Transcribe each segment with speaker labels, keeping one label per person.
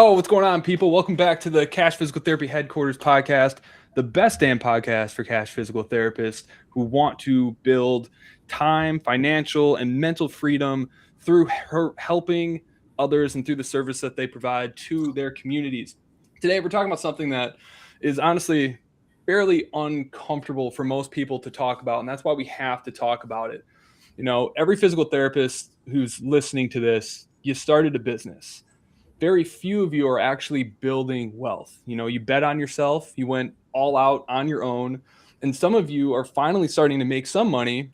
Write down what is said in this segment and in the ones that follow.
Speaker 1: Yo, what's going on, people? Welcome back to the Cash Physical Therapy Headquarters podcast, the best damn podcast for cash physical therapists who want to build time, financial, and mental freedom through helping others and through the service that they provide to their communities. Today, we're talking about something that is honestly fairly uncomfortable for most people to talk about, and that's why we have to talk about it. You know, every physical therapist who's listening to this, you started a business. Very few of you are actually building wealth. You know, you bet on yourself, you went all out on your own, and some of you are finally starting to make some money.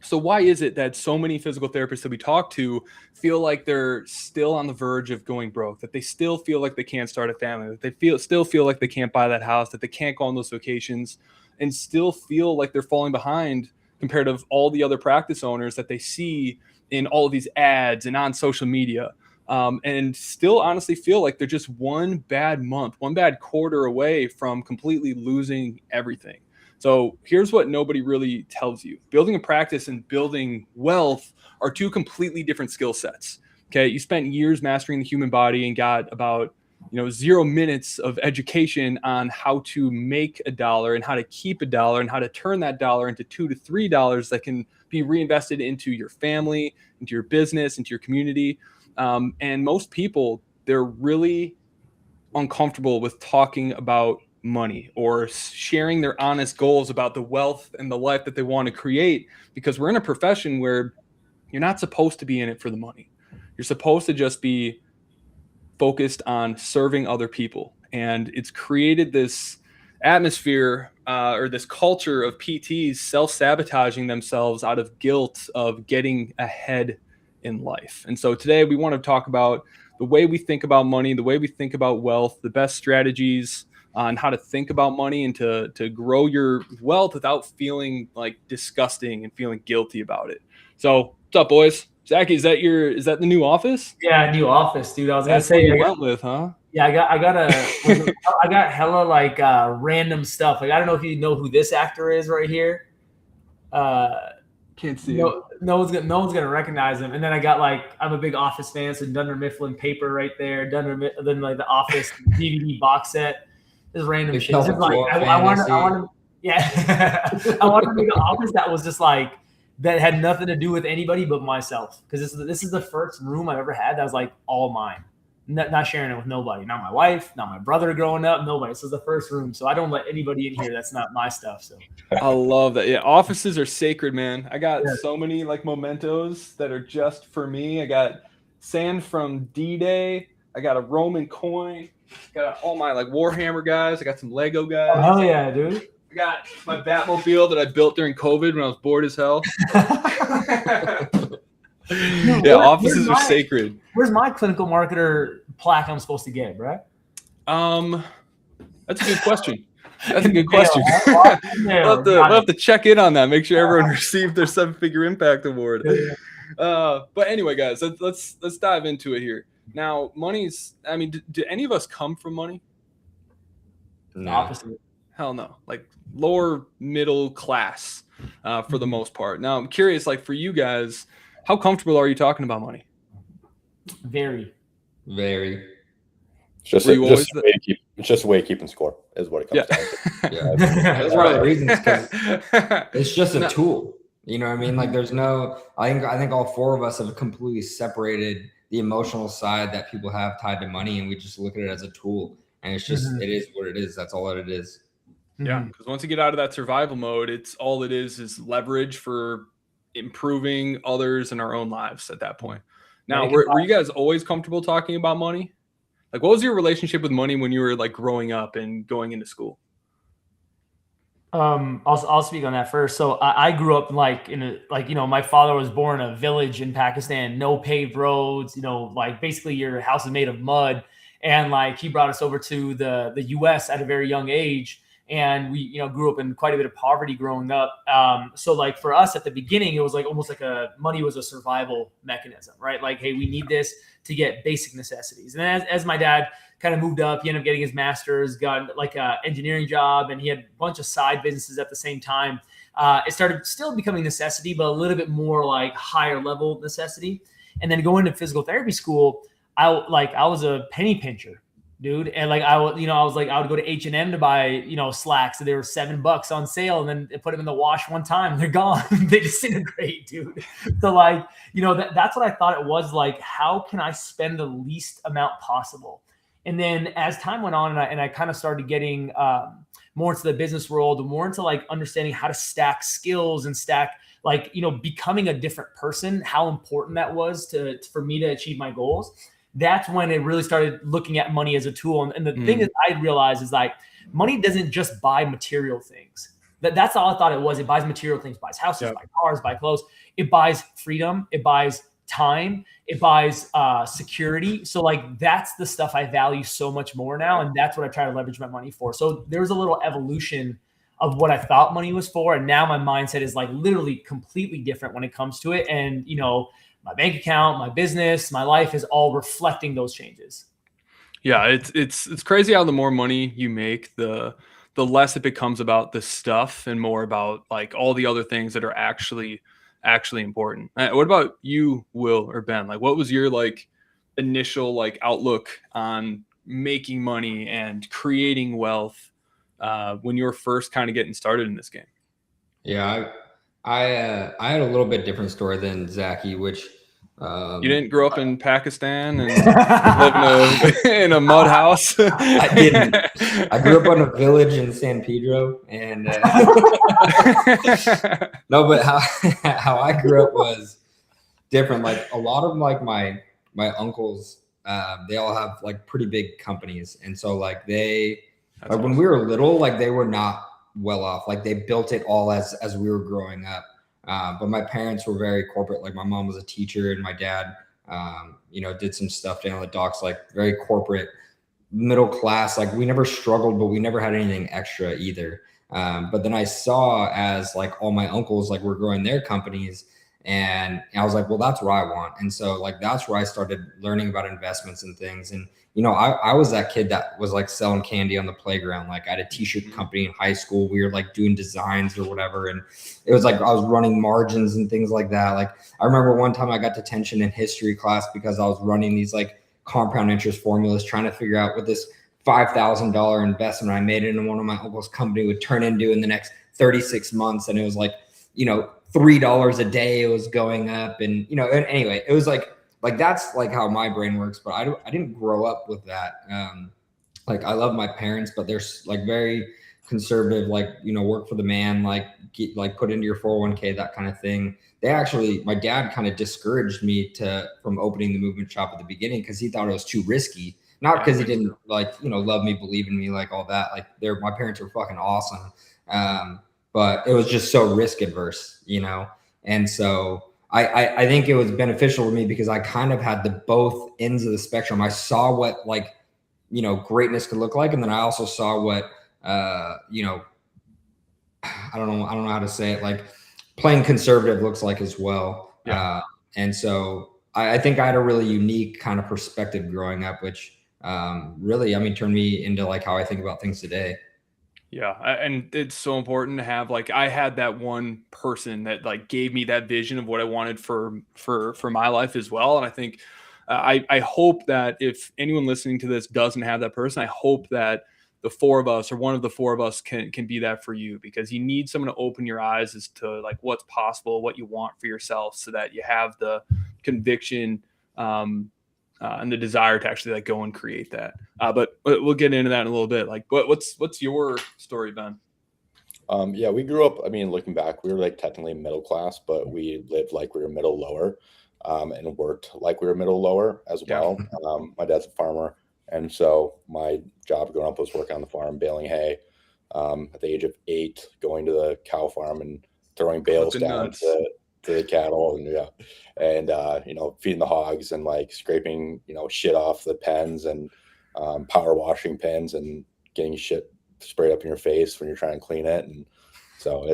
Speaker 1: So why is it that so many physical therapists that we talk to feel like they're still on the verge of going broke, that they still feel like they can't start a family, that they still feel like they can't buy that house, that they can't go on those vacations, and still feel like they're falling behind compared to all the other practice owners that they see in all of these ads and on social media? And still honestly feel like they're just one bad month, one bad quarter away from completely losing everything. So here's what nobody really tells you. Building a practice and building wealth are two completely different skill sets. Okay. You spent years mastering the human body and got about 0 minutes of education on how to make a dollar and how to keep a dollar and how to turn that dollar into $2 to $3 that can be reinvested into your family, into your business, into your community. And most people, they're really uncomfortable with talking about money or sharing their honest goals about the wealth and the life that they want to create, because we're in a profession where you're not supposed to be in it for the money. You're supposed to just be focused on serving other people. And it's created this atmosphere or this culture of PTs self-sabotaging themselves out of guilt of getting ahead in life. And so today we want to talk about the way we think about money, the way we think about wealth, the best strategies on how to think about money and to grow your wealth without feeling like disgusting and feeling guilty about it. So what's up, boys? Zachy, is that the new office?
Speaker 2: Yeah, new office, dude. I was gonna
Speaker 1: That's
Speaker 2: say
Speaker 1: what you went with, huh?
Speaker 2: Yeah, I got hella like random stuff. Like I don't know if you know who this actor is right here.
Speaker 1: Can't see him.
Speaker 2: No one's gonna recognize him. And then I got I'm a big Office fan, so Dunder Mifflin paper right there. Then like the Office DVD box set. This random shit. Just like I wanted, yeah, I wanted to make an office that was just like that had nothing to do with anybody but myself. Because this is the first room I've ever had that was like all mine. Not sharing it with nobody. Not my wife, not my brother growing up, nobody. This is the first room. So I don't let anybody in here that's not my stuff. So
Speaker 1: I love that. Yeah, offices are sacred, man. I got so many like mementos that are just for me. I got sand from D-Day. I got a Roman coin. Got all my like Warhammer guys. I got some Lego guys.
Speaker 2: Oh, hell yeah, dude.
Speaker 1: I got my Batmobile that I built during COVID when I was bored as hell. Yeah, offices are sacred.
Speaker 2: Where's my clinical marketer plaque I'm supposed to get, bro?
Speaker 1: That's a good question. That's a good question. We'll have to check in on that. Make sure everyone received their 7-figure impact award. But anyway, guys, let's dive into it here. Now, money's. I mean, do any of us come from money?
Speaker 2: No. Opposite.
Speaker 1: Hell no. Like lower middle class, for the most part. Now, I'm curious, like for you guys, how comfortable are you talking about money?
Speaker 2: Very.
Speaker 3: It's just a way of keeping score is what it comes down to.
Speaker 4: Yeah, that's one of the reasons, because it's just a tool. You know what I mean? Like there's no, I think all four of us have completely separated the emotional side that people have tied to money, and we just look at it as a tool. And it's just, it is what it is. That's all that it is.
Speaker 1: Yeah, because once you get out of that survival mode, it's all it is leverage for improving others in our own lives at that point. Now, were you guys always comfortable talking about money? Like, what was your relationship with money when you were like growing up and going into school?
Speaker 2: I'll speak on that first. So I grew up my father was born in a village in Pakistan, no paved roads, like basically your house is made of mud. And like he brought us over to the US at a very young age. And we, grew up in quite a bit of poverty growing up. So like for us at the beginning, it was like almost like money was a survival mechanism, right? Like, hey, we need this to get basic necessities. And as my dad kind of moved up, he ended up getting his master's, got like an engineering job, and he had a bunch of side businesses at the same time. It started still becoming necessity, but a little bit more like higher level necessity. And then going to physical therapy school, I was a penny pincher. dude. And like I would, I was like, I would go to H&M to buy, slacks, and they were $7 on sale, and then put them in the wash one time, they're gone. They disintegrate, dude. So like, that's what I thought it was. Like, how can I spend the least amount possible? And then as time went on, and I kind of started getting more into the business world, more into like understanding how to stack skills and stack, like, becoming a different person, how important that was for me to achieve my goals. That's when it really started looking at money as a tool. And the thing that I realized is like, money doesn't just buy material things. That's all I thought it was. It buys material things, buys houses, buys cars, buys clothes. It buys freedom. It buys time. It buys security. So like, that's the stuff I value so much more now. And that's what I try to leverage my money for. So there's a little evolution of what I thought money was for. And now my mindset is like literally completely different when it comes to it. And, my bank account, my business, my life is all reflecting those changes.
Speaker 1: Yeah, it's crazy how the more money you make, the less it becomes about the stuff and more about like all the other things that are actually important. What about you, Will or Ben? Like, what was your like initial like outlook on making money and creating wealth when you were first kind of getting started in this game?
Speaker 4: Yeah, I had a little bit different story than Zachy, which
Speaker 1: you didn't grow up in Pakistan and live in a mud house.
Speaker 4: I didn't. I grew up in a village in San Pedro, and no, but how I grew up was different. Like a lot of like my uncles, they all have like pretty big companies, and so like when we were little, like they were not well off. Like they built it all as we were growing up. But my parents were very corporate. Like my mom was a teacher, and my dad, did some stuff down at the docks, like very corporate, middle class. Like we never struggled, but we never had anything extra either. But then I saw as like all my uncles like were growing their companies, and I was like, well, that's what I want. And so like that's where I started learning about investments and things. And I was that kid that was like selling candy on the playground. Like I had a t-shirt company in high school. We were like doing designs or whatever. And it was like, I was running margins and things like that. Like I remember one time I got detention in history class because I was running these like compound interest formulas, trying to figure out what this $5,000 investment I made in one of my uncle's company would turn into in the next 36 months. And it was like, $3 a day it was going up. And, and anyway, it was like that's like how my brain works, but I didn't grow up with that. Like I love my parents, but they're like very conservative, like, work for the man, like put into your 401k, that kind of thing. My dad kind of discouraged me from opening the movement shop at the beginning because he thought it was too risky. Not because he didn't love me, believe in me, like all that. Like my parents were fucking awesome. But it was just so risk adverse, And so I think it was beneficial for me because I kind of had the both ends of the spectrum. I saw what greatness could look like. And then I also saw what, I don't know how to say it, like playing conservative looks like as well. Yeah. And so I think I had a really unique kind of perspective growing up, which really, turned me into like how I think about things today.
Speaker 1: Yeah. And it's so important to have, like, I had that one person that like gave me that vision of what I wanted for my life as well. And I think I hope that if anyone listening to this doesn't have that person, I hope that the four of us or one of the four of us can be that for you, because you need someone to open your eyes as to like what's possible, what you want for yourself, so that you have the conviction and the desire to actually like go and create that. But we'll get into that in a little bit. Like what's your story, Ben?
Speaker 3: Yeah, we grew up, looking back, we were like technically middle class, but we lived like we were middle lower, and worked like we were middle lower as well. My dad's a farmer. And so my job growing up was working on the farm, baling hay. At the age of 8, going to the cow farm and throwing bales down to the cattle, and feeding the hogs and like scraping shit off the pens and power washing pens and getting shit sprayed up in your face when you're trying to clean it. And so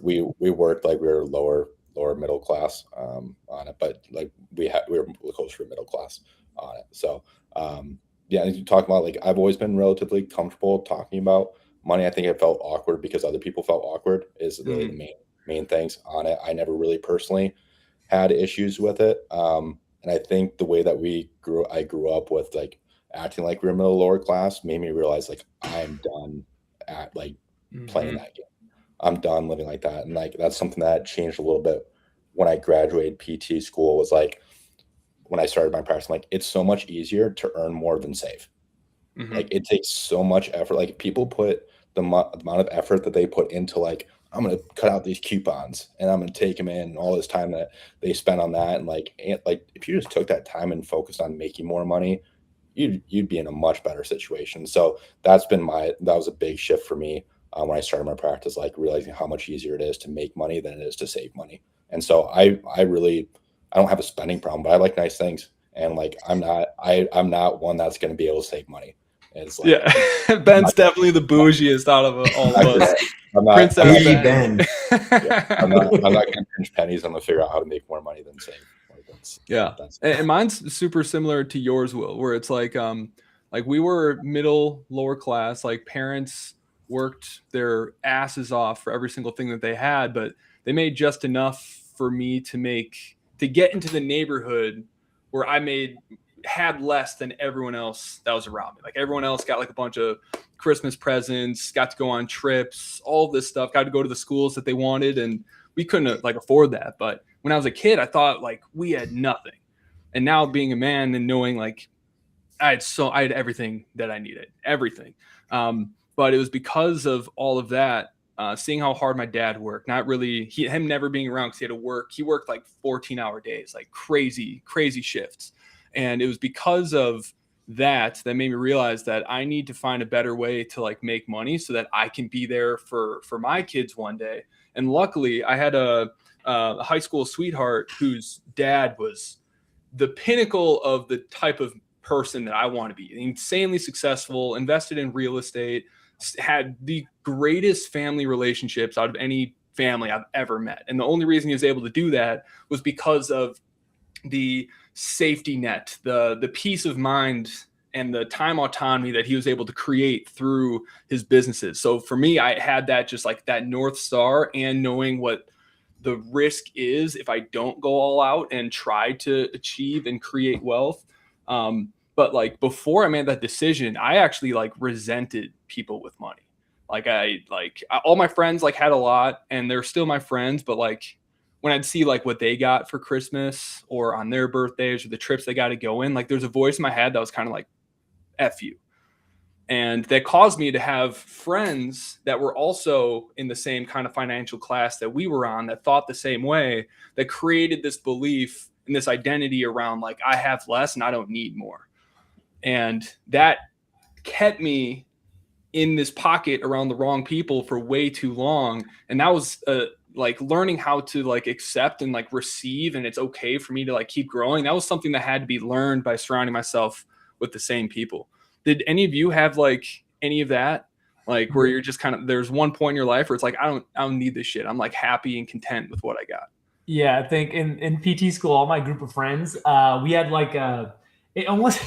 Speaker 3: we worked like we were lower middle class on it, but like we were closer to middle class on it. So yeah, and you talk about like I've always been relatively comfortable talking about money. I think it felt awkward because other people felt awkward is really the main things on it. I never really personally had issues with it. And I think the way that I grew up with like acting like we were middle lower class made me realize like I'm done at like playing that game. I'm done living like that. And like that's something that changed a little bit when I graduated PT school. Was like when I started my practice, I'm like it's so much easier to earn more than save. Like it takes so much effort. Like people put the amount of effort that they put into like I'm gonna cut out these coupons and I'm gonna take them in, and all this time that they spend on that, and like if you just took that time and focused on making more money, you'd be in a much better situation. So that was a big shift for me when I started my practice, like realizing how much easier it is to make money than it is to save money. And so I don't have a spending problem, but I like nice things, and like I'm not one that's going to be able to save money. It's like,
Speaker 1: yeah, Ben's definitely the bougiest out of all of us.
Speaker 3: I'm not
Speaker 1: Princess
Speaker 4: Ben.
Speaker 3: I'm not going to pinch pennies. I'm going to figure out how to make more money than save. Like
Speaker 1: And mine's super similar to yours, Will, where it's like we were middle lower class, like parents worked their asses off for every single thing that they had, but they made just enough for me to get into the neighborhood where I had less than everyone else that was around me. Like everyone else got like a bunch of Christmas presents, got to go on trips, all this stuff, got to go to the schools that they wanted, and we couldn't like afford that. But when I was a kid, I thought like we had nothing. And now being a man and knowing like I had everything that I needed, everything. But it was because of all of that, seeing how hard my dad worked, him never being around because he had to work. He worked like 14-hour days, like crazy shifts. And it was because of that made me realize that I need to find a better way to like make money so that I can be there for my kids one day. And luckily I had a high school sweetheart whose dad was the pinnacle of the type of person that I want to be. Insanely successful, invested in real estate, had the greatest family relationships out of any family I've ever met. And the only reason he was able to do that was because of the safety net, the peace of mind and the time autonomy that he was able to create through his businesses. So for me, I had that just like that North Star, and knowing what the risk is if I don't go all out and try to achieve and create wealth. But like before I made that decision, I actually like resented people with money. Like all my friends like had a lot and they're still my friends, but like when I'd see like what they got for Christmas or on their birthdays or the trips they got to go in, like there's a voice in my head that was kind of like, F you. And that caused me to have friends that were also in the same kind of financial class that we were on, that thought the same way, that created this belief and this identity around like, I have less and I don't need more. And that kept me in this pocket around the wrong people for way too long. And that was like learning how to like accept and like receive, and it's okay for me to like keep growing. That was something that had to be learned by surrounding myself with the same people. Did any of you have like any of that? Like where you're just kind of, there's one point in your life where it's like, I don't need this shit. I'm like happy and content with what I got.
Speaker 2: Yeah, I think in PT school, all my group of friends, we had like it almost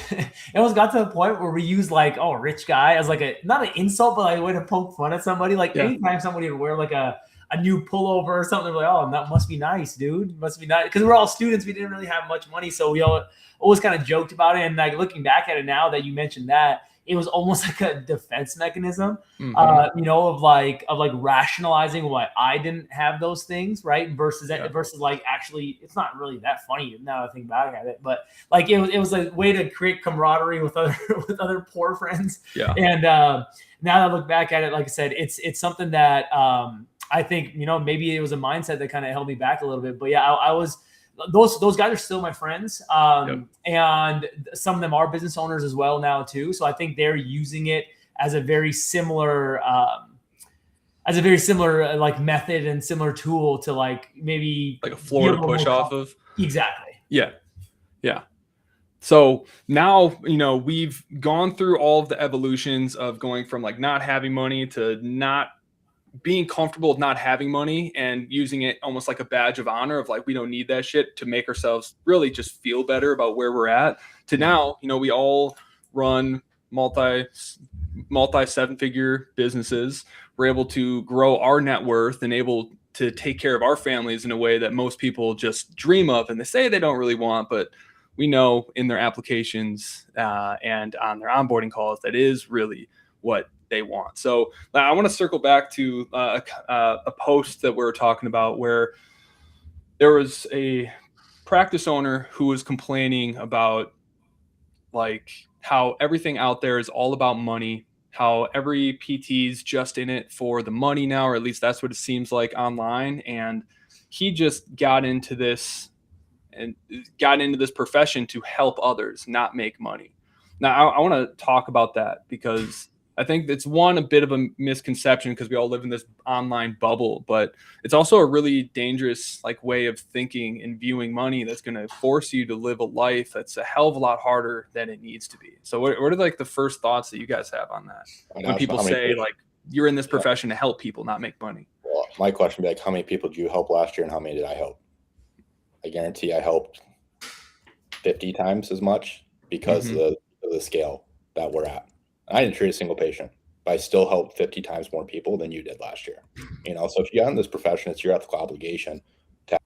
Speaker 2: got to the point where we used like, oh, rich guy as like not an insult, but like a way to poke fun at somebody. Like anytime somebody would wear like a new pullover or something, we're like, oh, that must be nice, dude. Must be nice. Because we're all students. We didn't really have much money. So we always kind of joked about it. And like looking back at it now that you mentioned that, it was almost like a defense mechanism, of like rationalizing why I didn't have those things, right? Versus like actually, it's not really that funny now that I think back at it, but like it was a way to create camaraderie with other poor friends. Yeah. And now that I look back at it, like I said, it's something that I think maybe it was a mindset that kind of held me back a little bit. But yeah, I was. Those guys are still my friends, and some of them are business owners as well now too. So I think they're using it as a very similar like method and similar tool to like maybe
Speaker 1: like a floor to push off of.
Speaker 2: Exactly.
Speaker 1: Yeah. So now we've gone through all of the evolutions of going from like not having money to not being comfortable with not having money and using it almost like a badge of honor of like, we don't need that shit to make ourselves really just feel better about where we're at, to now, we all run multi 7-figure businesses. We're able to grow our net worth and able to take care of our families in a way that most people just dream of and they say they don't really want, but we know in their applications and on their onboarding calls that is really what they want. So I want to circle back to a post that we were talking about where there was a practice owner who was complaining about like how everything out there is all about money, how every PT's just in it for the money now, or at least that's what it seems like online. And he just got into this profession to help others, not make money. Now, I want to talk about that because I think it's a bit of a misconception because we all live in this online bubble, but it's also a really dangerous like way of thinking and viewing money that's going to force you to live a life that's a hell of a lot harder than it needs to be. So what are like the first thoughts that you guys have on that? When people say like you're in this profession to help people, not make money.
Speaker 3: Well, my question would be like, how many people did you help last year and how many did I help? I guarantee I helped 50 times as much because of the scale that we're at. I didn't treat a single patient, but I still helped 50 times more people than you did last year. You know, so if you got in this profession, it's your ethical obligation to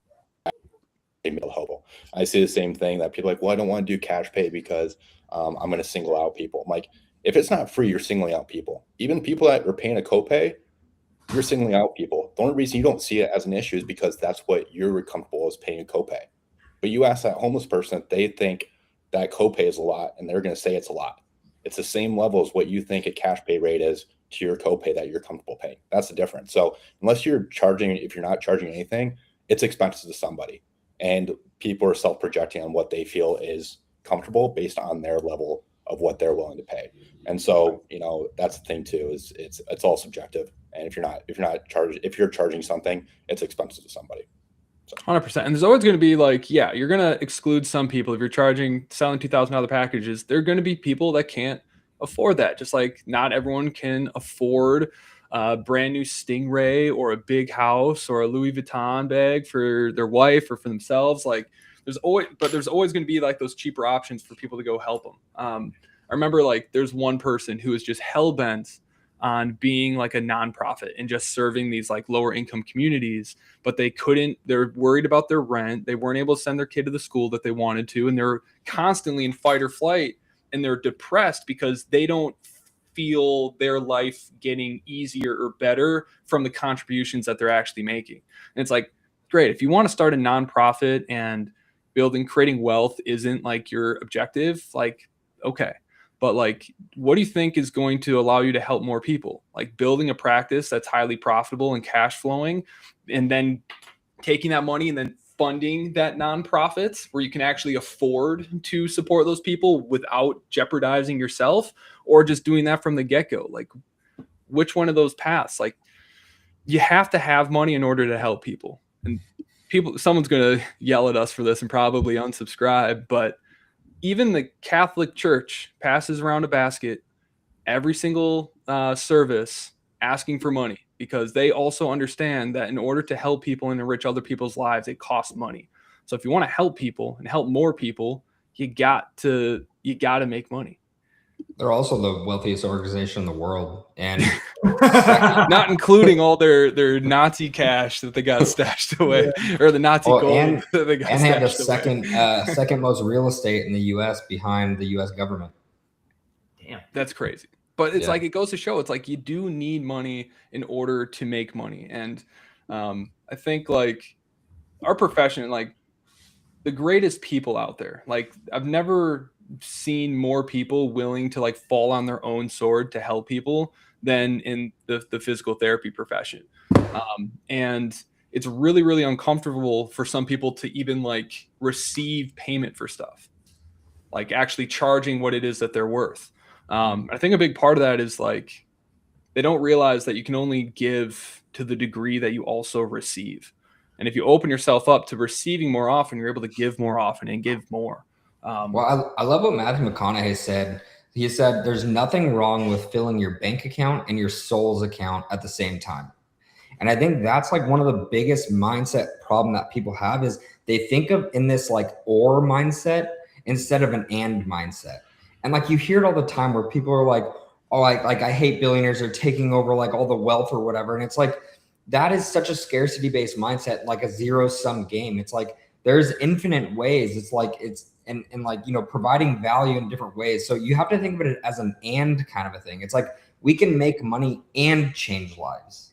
Speaker 3: help. I see the same thing that people are like, well, I don't want to do cash pay because I'm going to single out people. I'm like, if it's not free, you're singling out people. Even people that are paying a copay, you're singling out people. The only reason you don't see it as an issue is because that's what you're comfortable as paying a copay. But you ask that homeless person if they think that copay is a lot, and they're going to say it's a lot. It's the same level as what you think a cash pay rate is to your copay that you're comfortable paying. That's the difference. So unless you're charging, if you're not charging anything, it's expensive to somebody. And people are self-projecting on what they feel is comfortable based on their level of what they're willing to pay. And so, you know, that's the thing too, is it's all subjective. And if you're charging something, it's expensive to somebody.
Speaker 1: 100%. And there's always going to be like, yeah, you're going to exclude some people. If you're selling $2,000 packages, there are going to be people that can't afford that. Just like not everyone can afford a brand new Stingray or a big house or a Louis Vuitton bag for their wife or for themselves. Like there's always going to be like those cheaper options for people to go help them. I remember like there's one person who was just hell bent on being like a nonprofit and just serving these like lower income communities, but they're worried about their rent. They weren't able to send their kid to the school that they wanted to. And they're constantly in fight or flight, and they're depressed because they don't feel their life getting easier or better from the contributions that they're actually making. And it's like, great. If you want to start a nonprofit and creating wealth isn't like your objective, like, okay. But like, what do you think is going to allow you to help more people? Like building a practice that's highly profitable and cash flowing, and then taking that money and then funding that nonprofit where you can actually afford to support those people without jeopardizing yourself, or just doing that from the get-go. Like which one of those paths? Like you have to have money in order to help people. And someone's going to yell at us for this and probably unsubscribe, but even the Catholic Church passes around a basket every single service asking for money, because they also understand that in order to help people and enrich other people's lives, it costs money. So if you want to help people and help more people, you got to make money.
Speaker 4: They're also the wealthiest organization in the world, and
Speaker 1: not including all their Nazi cash that they got stashed away, or the Nazi gold that they got
Speaker 4: and
Speaker 1: stashed
Speaker 4: have the second most real estate in the U.S. behind the U.S. government.
Speaker 2: Damn,
Speaker 1: that's crazy. But it's like, it goes to show, it's like you do need money in order to make money. And I think like our profession, like the greatest people out there, like I've never seen more people willing to like fall on their own sword to help people than in the physical therapy profession. And it's really, really uncomfortable for some people to even like receive payment for stuff, like actually charging what it is that they're worth. I think a big part of that is like they don't realize that you can only give to the degree that you also receive. And if you open yourself up to receiving more often, you're able to give more often and give more.
Speaker 4: Well, I love what Matthew McConaughey said. He said, there's nothing wrong with filling your bank account and your soul's account at the same time. And I think that's like one of the biggest mindset problem that people have, is they think of in this like or mindset instead of an and mindset. And like you hear it all the time where people are like, oh, like I hate billionaires, are taking over like all the wealth or whatever. And it's like, that is such a scarcity based mindset, like a zero sum game. It's like, there's infinite ways. It's like, and like, providing value in different ways. So you have to think of it as an and kind of a thing. It's like we can make money and change lives.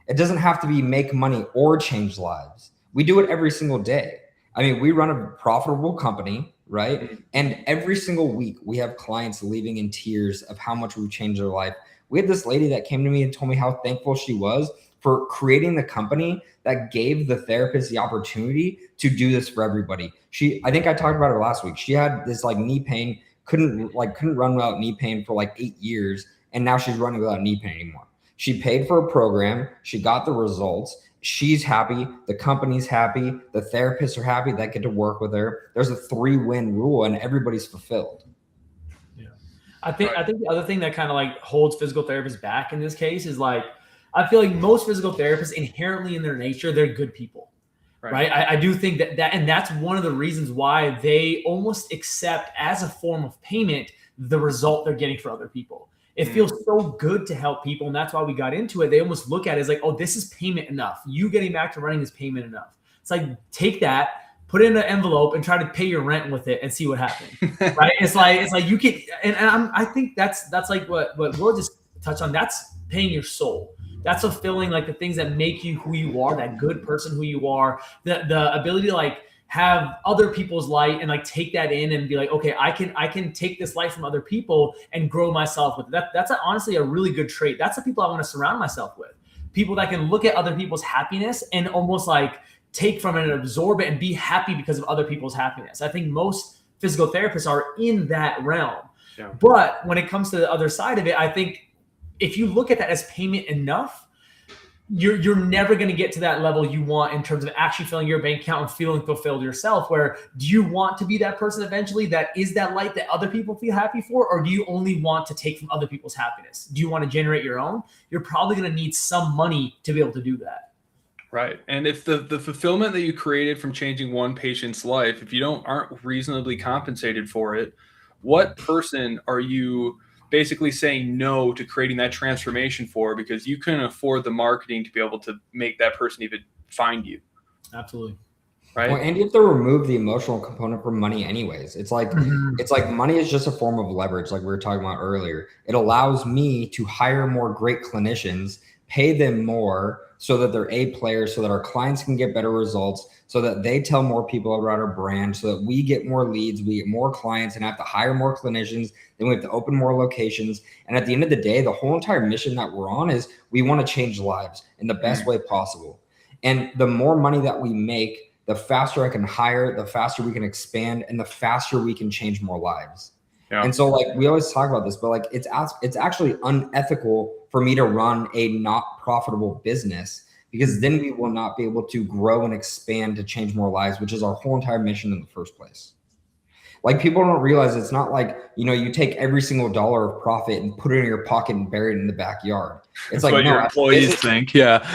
Speaker 4: It doesn't have to be make money or change lives. We do it every single day. I mean, we run a profitable company, right? And every single week we have clients leaving in tears of how much we've changed their life. We had this lady that came to me and told me how thankful she was for creating the company that gave the therapist the opportunity to do this for everybody. I think I talked about her last week. She had this like knee pain, couldn't run without knee pain for like 8 years. And now she's running without knee pain anymore. She paid for a program. She got the results. She's happy. The company's happy. The therapists are happy that get to work with her. There's a 3-win rule and everybody's fulfilled.
Speaker 2: Yeah. I think the other thing that kind of like holds physical therapists back in this case is like, I feel like most physical therapists inherently in their nature, they're good people. Right. I do think that, and that's one of the reasons why they almost accept as a form of payment the result they're getting for other people. It feels so good to help people. And that's why we got into it. They almost look at it as like, oh, this is payment enough. You getting back to running is payment enough. It's like, take that, put it in an envelope and try to pay your rent with it and see what happens. Right. It's like you can, and I think that's like what Will just touched on. That's paying your soul. That's fulfilling like the things that make you who you are, that good person who you are, the ability to like have other people's light and like take that in and be like, okay, I can take this light from other people and grow myself with it. That's honestly a really good trait. That's the people I want to surround myself with. People that can look at other people's happiness and almost like take from it and absorb it and be happy because of other people's happiness. I think most physical therapists are in that realm. Yeah. But when it comes to the other side of it, I think if you look at that as payment enough, you're never going to get to that level you want in terms of actually filling your bank account and feeling fulfilled yourself. Where do you want to be that person eventually that is that light that other people feel happy for? Or do you only want to take from other people's happiness? Do you want to generate your own? You're probably going to need some money to be able to do that.
Speaker 1: Right. And if the fulfillment that you created from changing one patient's life, if you aren't reasonably compensated for it, what person are you basically saying no to creating that transformation for, because you couldn't afford the marketing to be able to make that person even find you?
Speaker 2: Absolutely.
Speaker 1: Right.
Speaker 4: Well, and you have to remove the emotional component from money anyways. It's like money is just a form of leverage, like we were talking about earlier. It allows me to hire more great clinicians, pay them more so that they're A players, so that our clients can get better results, so that they tell more people about our brand, so that we get more leads, we get more clients and have to hire more clinicians. Then we have to open more locations. And at the end of the day, the whole entire mission that we're on is we want to change lives in the best way possible. And the more money that we make, the faster I can hire, the faster we can expand, and the faster we can change more lives. Yeah. And so like we always talk about this, but like it's actually unethical for me to run a not profitable business, because then we will not be able to grow and expand to change more lives, which is our whole entire mission in the first place. Like people don't realize it's not like, you take every single dollar of profit and put it in your pocket and bury it in the backyard. It's
Speaker 1: like what your employees think. Yeah.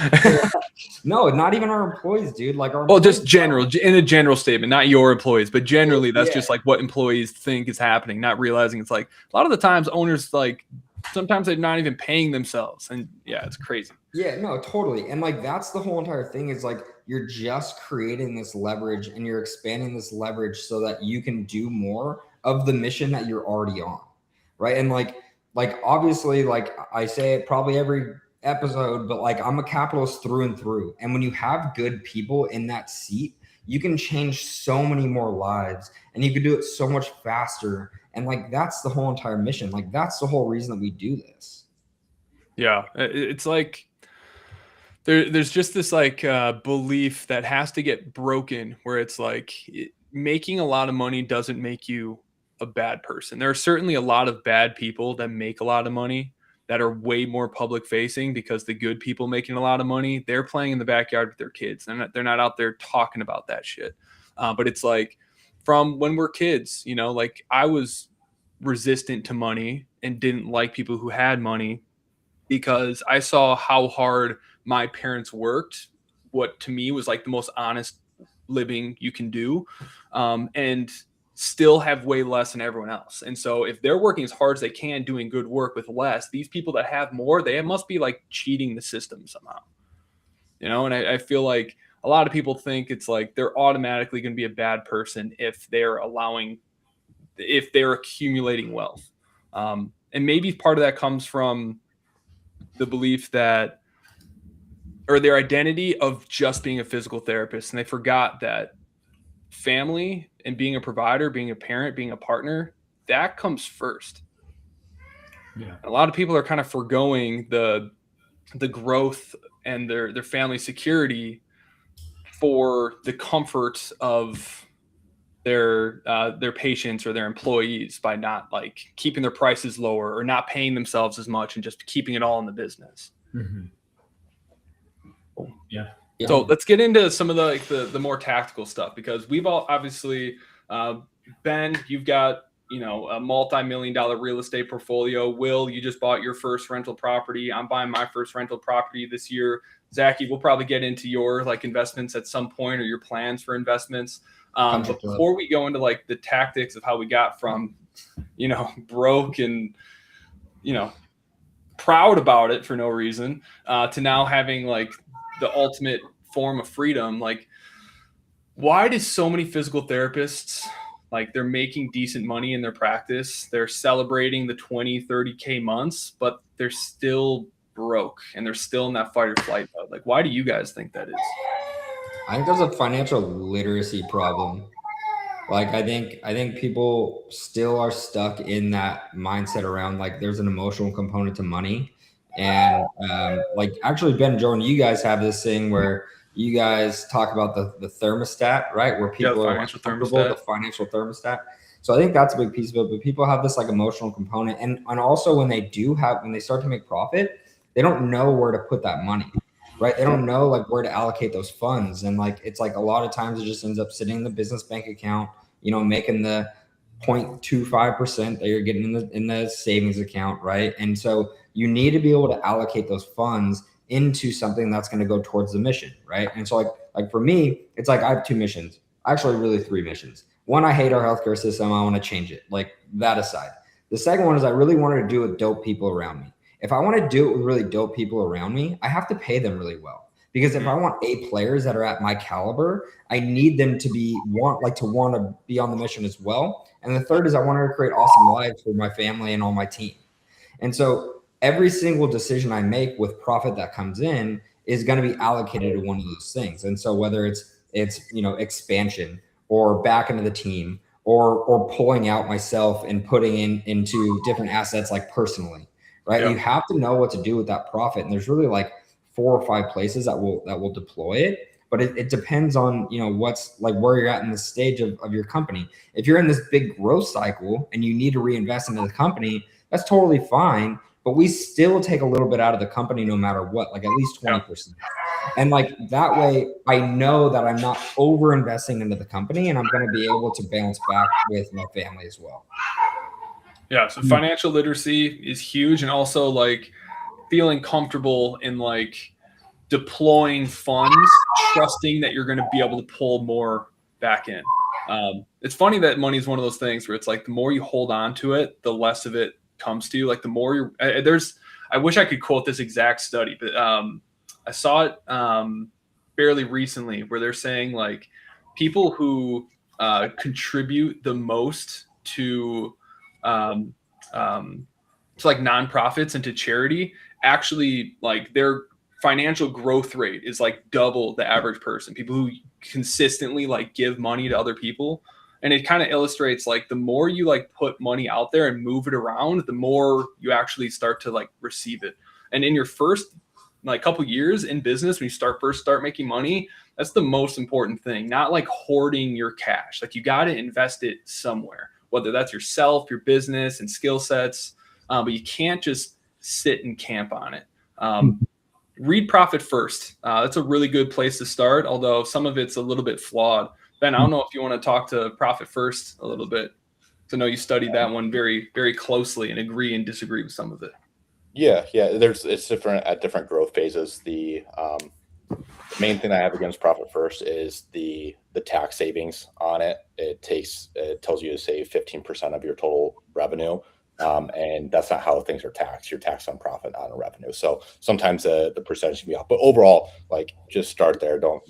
Speaker 4: No, not even our employees, dude. Like our
Speaker 1: just in a general statement, not your employees, but generally that's just like what employees think is happening, not realizing it's like a lot of the times owners like sometimes they're not even paying themselves. And yeah, it's crazy.
Speaker 4: Yeah, no, totally. And like, that's the whole entire thing is like, you're just creating this leverage and you're expanding this leverage so that you can do more of the mission that you're already on. Right. And like obviously, like I say it probably every episode, but like I'm a capitalist through and through. And when you have good people in that seat, you can change so many more lives and you can do it so much faster. And like, that's the whole entire mission. Like, that's the whole reason that we do this.
Speaker 1: Yeah. It's like, there's just this like belief that has to get broken where it's like making a lot of money doesn't make you a bad person. There are certainly a lot of bad people that make a lot of money that are way more public facing, because the good people making a lot of money, they're playing in the backyard with their kids. They're not out there talking about that shit. But it's like from when we're kids, like I was resistant to money and didn't like people who had money because I saw how hard my parents worked, what to me was like the most honest living you can do, and still have way less than everyone else. And so if they're working as hard as they can, doing good work with less, these people that have more, they must be like cheating the system somehow, and I feel like a lot of people think it's like they're automatically going to be a bad person if they're accumulating wealth. And maybe part of that comes from the belief that, or their identity of just being a physical therapist. And they forgot that family and being a provider, being a parent, being a partner, that comes first.
Speaker 2: Yeah.
Speaker 1: A lot of people are kind of foregoing the growth and their family security for the comfort of their patients or their employees by not like keeping their prices lower or not paying themselves as much and just keeping it all in the business.
Speaker 2: Mm-hmm. Yeah.
Speaker 1: So let's get into some of the more tactical stuff, because we've all obviously, Ben, you've got, a multi-million-dollar real estate portfolio. Will, you just bought your first rental property. I'm buying my first rental property this year. Zachy, we'll probably get into your like investments at some point or your plans for investments. But before we go into like the tactics of how we got from, broke and, proud about it for no reason, to now having like the ultimate form of freedom, like why do so many physical therapists, like they're making decent money in their practice, they're celebrating the 20-30K months, but they're still broke and they're still in that fight or flight mode? Like, why do you guys think that is?
Speaker 4: I think there's a financial literacy problem. Like, I think people still are stuck in that mindset around like there's an emotional component to money. And like actually, Ben, Jordan, you guys have this thing where you guys talk about the thermostat, right? Where people are comfortable, the financial thermostat. So I think that's a big piece of it. But people have this like emotional component. And also when they start to make profit, they don't know where to put that money, right? They don't know like where to allocate those funds. And like, it's like a lot of times it just ends up sitting in the business bank account, making the 0.25% that you're getting in the savings account, right? And so you need to be able to allocate those funds into something that's going to go towards the mission, right? And so like for me, it's like I have 2 missions, actually really 3 missions. One, I hate our healthcare system. I want to change it. Like that aside. The second one is I really wanted to do it with dope people around me. If I want to do it with really dope people around me, I have to pay them really well. Because if I want A players that are at my caliber, I need them to want to be on the mission as well. And the third is I wanted to create awesome lives for my family and all my team. And so every single decision I make with profit that comes in is going to be allocated to one of those things. And so whether it's expansion or back into the team or pulling out myself and putting into different assets like personally, right? Yep. You have to know what to do with that profit. And there's really like 4 or 5 places that will deploy it. But it depends on, what's like where you're at in the stage of your company. If you're in this big growth cycle and you need to reinvest into the company, that's totally fine. But we still take a little bit out of the company no matter what, like at least 20%. And like that way, I know that I'm not over investing into the company and I'm going to be able to bounce back with my family as well.
Speaker 1: Yeah. So financial literacy is huge. And also like feeling comfortable in like deploying funds, trusting that you're going to be able to pull more back in. It's funny that money is one of those things where it's like the more you hold on to it, the less of it comes to you. Like the more I wish I could quote this exact study, but I saw it fairly recently where they're saying like people who contribute the most to like nonprofits and to charity, actually like their financial growth rate is like double the average person. People who consistently like give money to other people. And it kind of illustrates like the more you like put money out there and move it around, the more you actually start to like receive it. And in your first like couple years in business, when you first start making money, that's the most important thing. Not like hoarding your cash. Like you got to invest it somewhere, whether that's yourself, your business and skill sets. But you can't just sit and camp on it. Read Profit First. That's a really good place to start, although some of it's a little bit flawed. Ben, I don't know if you want to talk to Profit First a little bit. So I know you studied that one very, very closely and agree and disagree with some of it.
Speaker 3: Yeah. It's different at different growth phases. The main thing I have against Profit First is the tax savings on it. It tells you to save 15% of your total revenue. And that's not how things are taxed. You're taxed on profit, not on revenue. So sometimes the percentage can be off, but overall, like just start there. Don't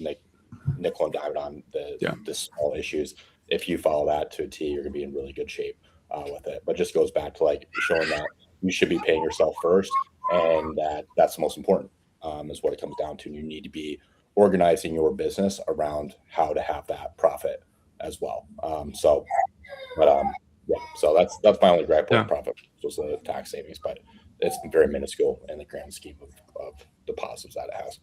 Speaker 3: nickel and dime on the small issues. If you follow that to a T, you're gonna be in really good shape with it. But it just goes back to like showing that you should be paying yourself first, and that's the most important, is what it comes down to. And you need to be organizing your business around how to have that profit as well. So that's my only gripe with profit was the tax savings, but it's very minuscule in the grand scheme of the positives that it has.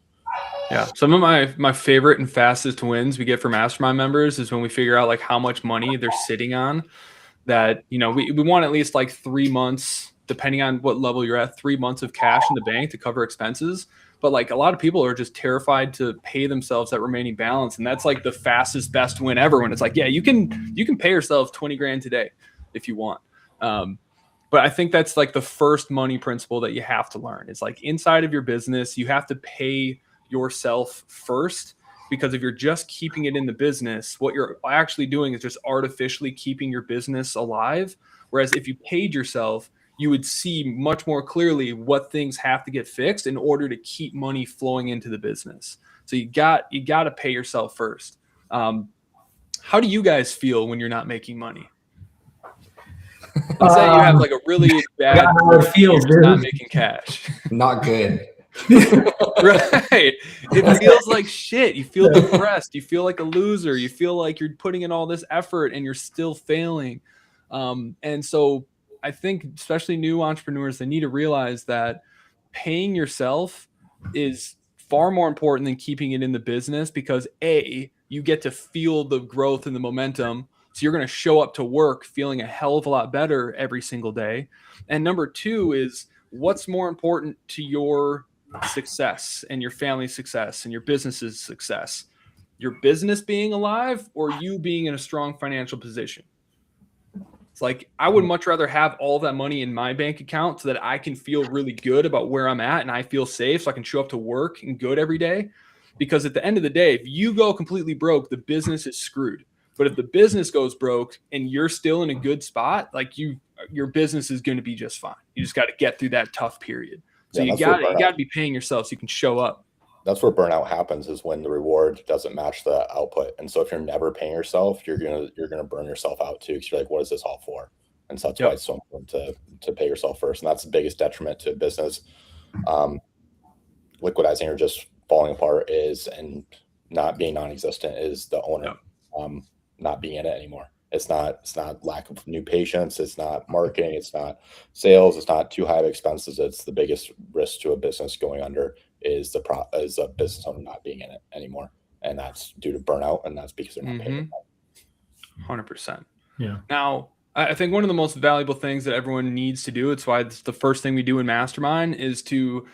Speaker 1: Yeah. Some of my favorite and fastest wins we get from mastermind members is when we figure out like how much money they're sitting on, that, you know, we want at least like 3 months, depending on what level you're at, 3 months of cash in the bank to cover expenses. But like a lot of people are just terrified to pay themselves that remaining balance. And that's like the fastest, best win ever, when it's like, yeah, you can pay yourself 20 grand today if you want. But I think that's like the first money principle that you have to learn. It's like inside of your business, you have to pay yourself first, because if you're just keeping it in the business, what you're actually doing is just artificially keeping your business alive. Whereas if you paid yourself, you would see much more clearly what things have to get fixed in order to keep money flowing into the business. So you got to pay yourself first. How do you guys feel when you're not making money? Let's say you have like a really bad
Speaker 2: feels,
Speaker 1: not making cash.
Speaker 4: Not good.
Speaker 1: Right. It feels like shit. You feel depressed. You feel like a loser. You feel like you're putting in all this effort and you're still failing. And so I think especially new entrepreneurs, they need to realize that paying yourself is far more important than keeping it in the business, because you get to feel the growth and the momentum. So you're going to show up to work feeling a hell of a lot better every single day. And number two is, what's more important to your success and your family's success and your business's success? Your business being alive or you being in a strong financial position? It's like, I would much rather have all that money in my bank account so that I can feel really good about where I'm at and I feel safe, so I can show up to work and good every day. Because at the end of the day, if you go completely broke, the business is screwed. But if the business goes broke and you're still in a good spot, like your business is going to be just fine. You just got to get through that tough period. So you got to be paying yourself so you can show up.
Speaker 3: That's where burnout happens, is when the reward doesn't match the output. And so if you're never paying yourself, you're gonna burn yourself out too, because you're like, what is this all for? And so that's why it's so important to pay yourself first. And that's the biggest detriment to a business liquidizing or just falling apart and not being non-existent is the owner not being in it anymore. It's not lack of new patients. It's not marketing. It's not sales. It's not too high of expenses. It's the biggest risk to a business going under is a business owner not being in it anymore. And that's due to burnout. And that's because they're not paying.
Speaker 1: 100%.
Speaker 2: Yeah.
Speaker 1: Now, I think one of the most valuable things that everyone needs to do, it's why it's the first thing we do in Mastermind, is to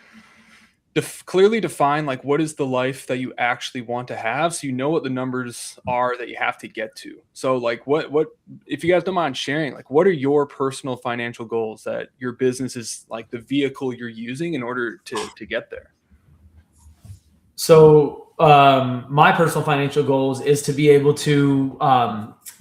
Speaker 1: clearly define like what is the life that you actually want to have, so you know what the numbers are that you have to get to. So like what if you guys don't mind sharing, like what are your personal financial goals that your business is like the vehicle you're using in order to get there?
Speaker 2: So my personal financial goals is to be able to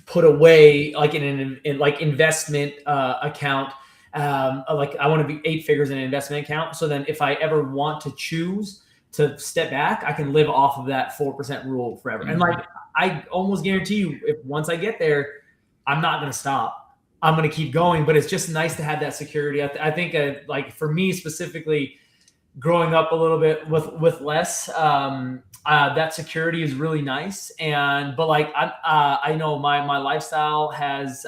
Speaker 2: put away like in an investment account. Like I want to be 8 figures in an investment account. So then if I ever want to choose to step back, I can live off of that 4% rule forever. And like, I almost guarantee you, if once I get there, I'm not going to stop. I'm going to keep going, but it's just nice to have that security. I think like for me specifically, growing up a little bit with less, that security is really nice. But like, I know my lifestyle has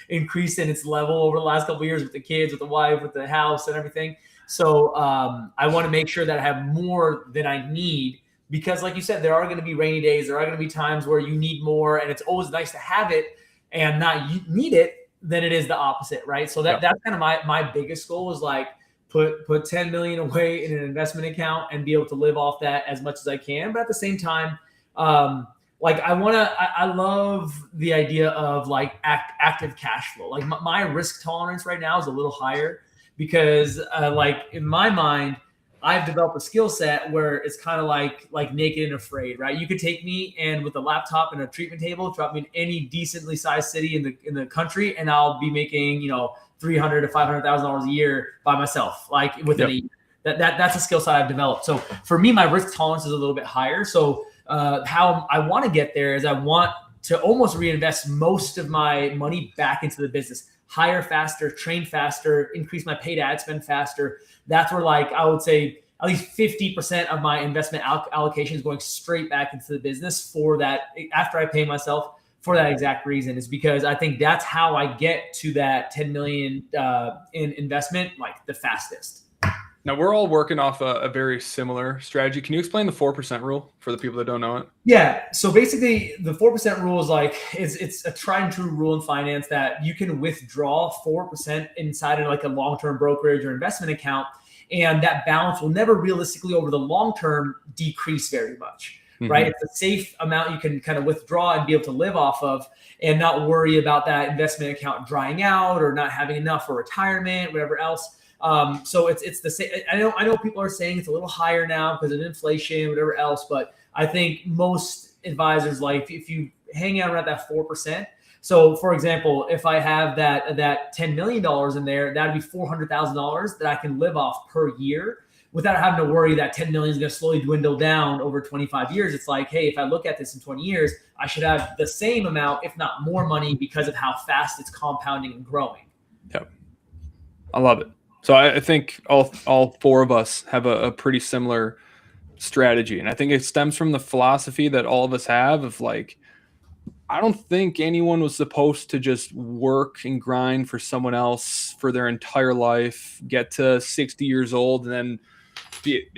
Speaker 2: increased in its level over the last couple of years with the kids, with the wife, with the house and everything. So I want to make sure that I have more than I need, because like you said, there are going to be rainy days. There are going to be times where you need more, and it's always nice to have it and not need it than it is the opposite. Right. So that's kind of my biggest goal is like, put 10 million away in an investment account and be able to live off that as much as I can. But at the same time, like I love the idea of like active cash flow. Like my risk tolerance right now is a little higher because like in my mind, I've developed a skill set where it's kind of like naked and afraid, right? You could take me and with a laptop and a treatment table, drop me in any decently sized city in the country, and I'll be making, $300,000 to $500,000 a year by myself, like within a year. That's a skill set I've developed. So for me, my risk tolerance is a little bit higher. So how I want to get there is I want to almost reinvest most of my money back into the business, hire faster, train faster, increase my paid ad spend faster. That's where like I would say at least 50% of my investment allocation is going straight back into the business for that after I pay myself for that exact reason, is because I think that's how I get to that 10 million in investment like the fastest.
Speaker 1: Now we're all working off a very similar strategy. Can you explain the 4% rule for the people that don't know it?
Speaker 2: Yeah. So basically the 4% rule is like, it's a tried and true rule in finance that you can withdraw 4% inside of like a long-term brokerage or investment account. And that balance will never realistically over the long term decrease very much, right? It's a safe amount you can kind of withdraw and be able to live off of and not worry about that investment account drying out or not having enough for retirement, whatever else. So it's the same. I know people are saying it's a little higher now because of inflation, whatever else, but I think most advisors, like if you hang out around that 4%. So for example, if I have that $10 million in there, that'd be $400,000 that I can live off per year without having to worry that 10 million is going to slowly dwindle down over 25 years. It's like, hey, if I look at this in 20 years, I should have the same amount, if not more money, because of how fast it's compounding and growing.
Speaker 1: Yep. I love it. So I think all four of us have a pretty similar strategy. And I think it stems from the philosophy that all of us have of like, I don't think anyone was supposed to just work and grind for someone else for their entire life, get to 60 years old, and then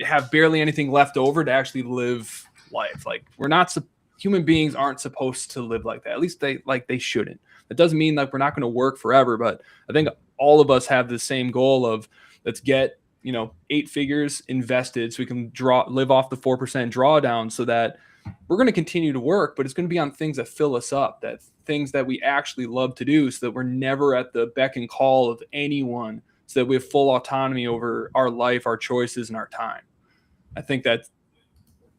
Speaker 1: have barely anything left over to actually live life. Like human beings aren't supposed to live like that. At least they shouldn't. That doesn't mean like we're not going to work forever, but I think all of us have the same goal of let's get, 8 figures invested so we can live off the 4% drawdown so that we're going to continue to work, but it's going to be on things that fill us up, that things that we actually love to do so that we're never at the beck and call of anyone, so that we have full autonomy over our life, our choices, and our time. I think at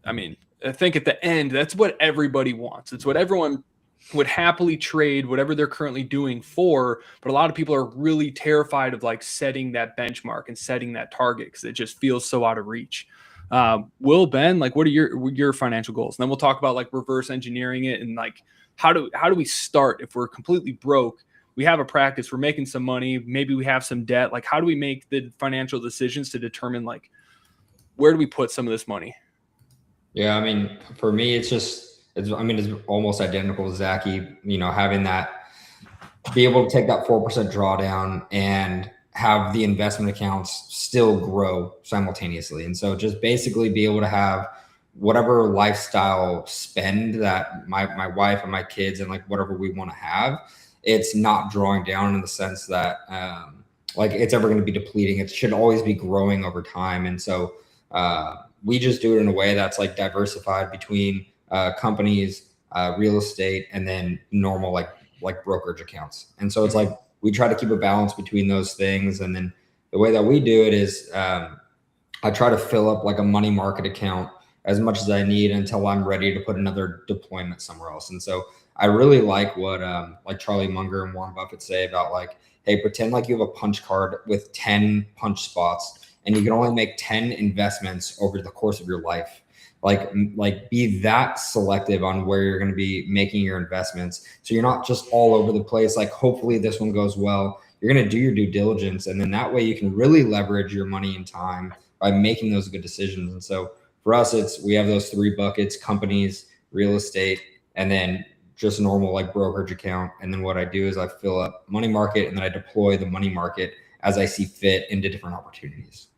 Speaker 1: the end, that's what everybody wants. It's what everyone would happily trade whatever they're currently doing for. But a lot of people are really terrified of like setting that benchmark and setting that target because it just feels so out of reach. Will, Ben, like what are your financial goals? And then we'll talk about like reverse engineering it and like how do we start if we're completely broke? We have a practice, we're making some money, maybe we have some debt. Like how do we make the financial decisions to determine like where do we put some of this money?
Speaker 4: Yeah, I mean, for me, it's almost identical to Zachy, having that, be able to take that 4% drawdown and have the investment accounts still grow simultaneously. And so just basically be able to have whatever lifestyle spend that my wife and my kids and like whatever we want to have, it's not drawing down in the sense that like it's ever going to be depleting. It should always be growing over time. And so we just do it in a way that's like diversified between companies, real estate, and then normal like brokerage accounts. And so it's like we try to keep a balance between those things. And then the way that we do it is I try to fill up like a money market account as much as I need until I'm ready to put another deployment somewhere else. And so I really like what like Charlie Munger and Warren Buffett say about like, hey, pretend like you have a punch card with 10 punch spots and you can only make 10 investments over the course of your life. Like be that selective on where you're going to be making your investments. So you're not just all over the place. Like hopefully this one goes well. You're going to do your due diligence. And then that way you can really leverage your money and time by making those good decisions. And so for us, we have those 3 buckets: companies, real estate, and then just normal like brokerage account. And then what I do is I fill up money market and then I deploy the money market as I see fit into different opportunities.